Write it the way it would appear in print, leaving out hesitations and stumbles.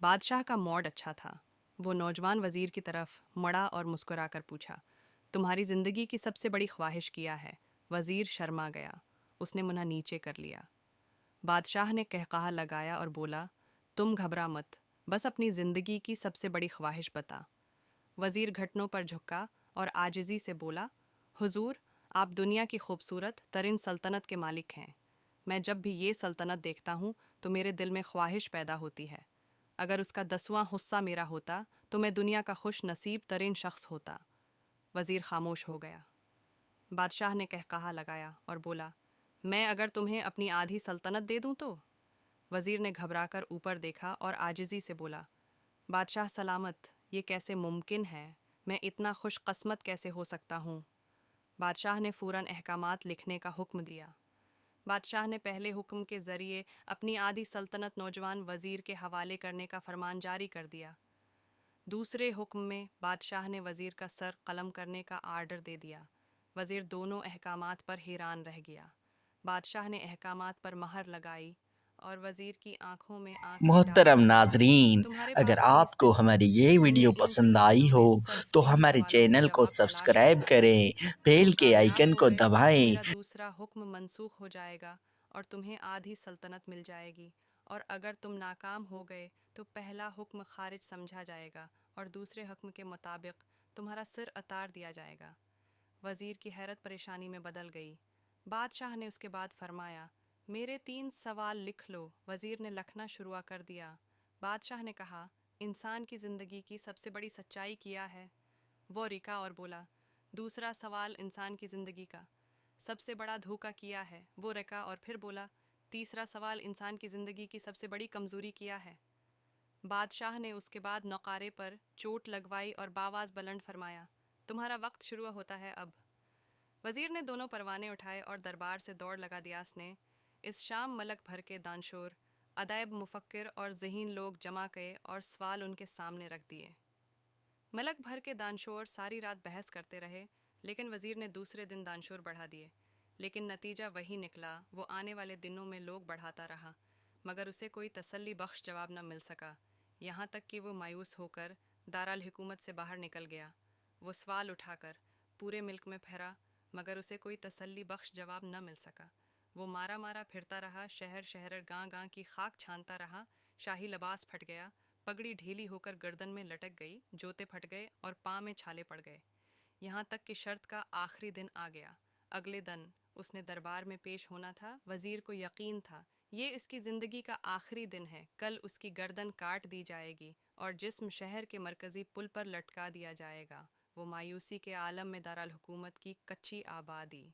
बादशाह का मॉड अच्छा था। वो नौजवान वजीर की तरफ मुड़ा और मुस्कुराकर पूछा, तुम्हारी जिंदगी की सबसे बड़ी ख्वाहिश क्या है? वजीर शर्मा गया। उसने मुन्ना नीचे कर लिया। बादशाह ने कहकहा लगाया और बोला, तुम घबरा मत, बस अपनी जिंदगी की सबसे बड़ी ख्वाहिश बता। वजीर घुटनों पर झुका और आजिज़ी से बोला, हुजूर, आप दुनिया की खूबसूरत तरीन सल्तनत के मालिक हैं। मैं जब भी ये सल्तनत देखता हूँ तो मेरे दिल में ख्वाहिश पैदा होती है। अगर उसका 10वां हिस्सा मेरा होता तो मैं दुनिया का खुश नसीब तरीन शख्स होता। वजीर खामोश हो गया। बादशाह ने कहकहा लगाया और बोला, मैं अगर तुम्हें अपनी आधी सल्तनत दे दूं तो? वजीर ने घबराकर ऊपर देखा और आजिज़ी से बोला, बादशाह सलामत, ये कैसे मुमकिन है? मैं इतना खुशकस्मत कैसे हो सकता हूँ? बादशाह ने फ़ौरन अहकामात लिखने का हुक्म दिया। बादशाह ने पहले हुक्म के ज़रिए अपनी आधी सल्तनत नौजवान वज़ीर के हवाले करने का फरमान जारी कर दिया। दूसरे हुक्म में बादशाह ने वज़ीर का सर कलम करने का आर्डर दे दिया। वज़ीर दोनों अहकामात पर हैरान रह गया। बादशाह ने अहकामात पर महर लगाई और वज़ीर की आंखों में आंखें मोहतरम डालकर कहा, नाजरीन, तुम्हारे अगर पास 20 आपको दिन हैं। हमारी ये तुमने वीडियो इन पसंद 20 आई दिनों हो में सिर्फ तो 3 हमारे सवालों के चैनल को जवाब तलाश सब्सक्राइब किए हैं। करें, तुम बेल के कामयाब आइकन हो को गए तो दबाएं। मेरा दूसरा हुक्म मनसूख हो जाएगा और तुम्हें आधी सल्तनत मिल जाएगी, और अगर तुम नाकाम हो गए तो पहला हुक्म खारिज समझा जाएगा और दूसरे हुक्म के मुताबिक तुम्हारा सिर अतार दिया जाएगा। वज़ीर की हैरत परेशानी में बदल गई। बादशाह ने उसके बाद फरमाया, मेरे 3 सवाल लिख लो। वज़ीर ने लिखना शुरू कर दिया। बादशाह ने कहा, इंसान की ज़िंदगी की सबसे बड़ी सच्चाई क्या है? वो रिका और बोला, दूसरा सवाल इंसान की ज़िंदगी का सबसे बड़ा धोखा किया है? वो रिका और फिर बोला, तीसरा सवाल इंसान की ज़िंदगी की सबसे बड़ी कमज़ोरी क्या है? बादशाह ने उसके बाद नौकारे पर चोट लगवाई और बावाज़ बुलंद फरमाया, तुम्हारा वक्त शुरू होता है अब। वज़ीर ने दोनों परवाने उठाए और दरबार से दौड़ लगा दिया। ने इस शाम मलक भर के दानशूर, अदैब, मुफक्किर और ज़हीन लोग जमा किए और सवाल उनके सामने रख दिए। मलक भर के दानशूर सारी रात बहस करते रहे, लेकिन वज़ीर ने दूसरे दिन दानशूर बढ़ा दिए। लेकिन नतीजा वही निकला। वो आने वाले दिनों में लोग बढ़ाता रहा, मगर उसे कोई तसल्ली बख्श जवाब न मिल सका। यहाँ तक कि वो मायूस होकर दारुल हुकूमत से बाहर निकल गया। वो सवाल उठाकर पूरे मुल्क में फिरा, मगर उसे कोई तसल्ली बख्श जवाब न मिल सका। वो मारा मारा फिरता रहा, शहर शहर, गांव गांव की खाक छानता रहा। शाही लिबास फट गया, पगड़ी ढीली होकर गर्दन में लटक गई, जूते फट गए और पाँव में छाले पड़ गए। यहाँ तक कि शर्त का आखिरी दिन आ गया। अगले दिन उसने दरबार में पेश होना था। वज़ीर को यकीन था ये इसकी ज़िंदगी का आखिरी दिन है। कल उसकी गर्दन काट दी जाएगी और जिस्म शहर के मरकज़ी पुल पर लटका दिया जाएगा। वो मायूसी के आलम में दारुल हुकूमत की कच्ची आबादी